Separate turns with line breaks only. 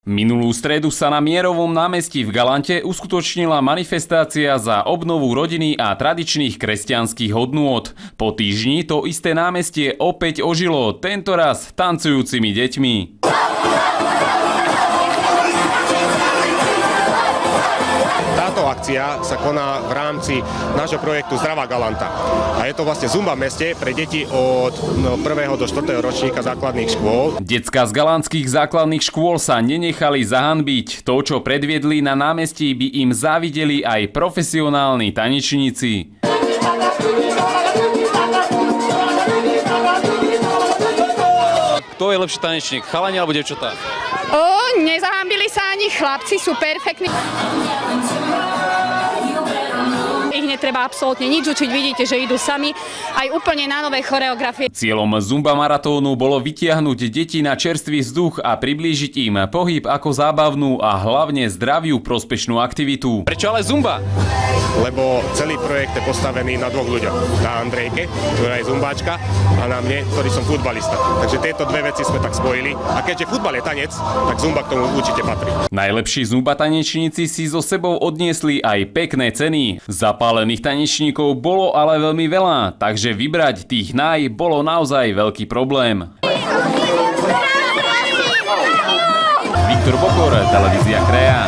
Minulú stredu sa na Mierovom námestí v Galante uskutočnila manifestácia za obnovu rodiny a tradičných kresťanských hodnôt. Po týždni to isté námestie opäť ožilo, tentoraz tancujúcimi deťmi.
Táto akcia sa koná v rámci nášho projektu Zdravá Galanta. A je to vlastne zumba v meste pre deti od 1. do 4. ročníka základných škôl.
Decká z galantských základných škôl sa nenechali zahanbiť. To, čo predviedli na námestí, by im závideli aj profesionálni tanečníci.
Kto je lepší tanečník, chalani alebo dievčatá?
Nezahambili sa ani chlapci, sú perfektní. Ich netreba absolútne nič učiť, vidíte, že idú sami aj úplne na nové choreografie.
Cieľom Zumba maratónu bolo vytiahnuť deti na čerstvý vzduch a priblížiť im pohyb ako zábavnú a hlavne zdraviu prospešnú aktivitu.
Prečo ale Zumba?
Lebo celý projekt je postavený na dvoch ľuďoch. Na Andrejke, ktorá je zumbáčka, a na mne, ktorý som futbalista. Takže tieto dve veci sme tak spojili. A keďže futbal je tanec, tak Zumba k tomu určite patrí.
Najlepší Zumba tanečníci si so sebou odniesli aj pekné ceny. Zapálených tanečníkov bolo ale veľmi veľa, takže vybrať tých bolo naozaj veľký problém. Viktor Bokor, televízia Kraja.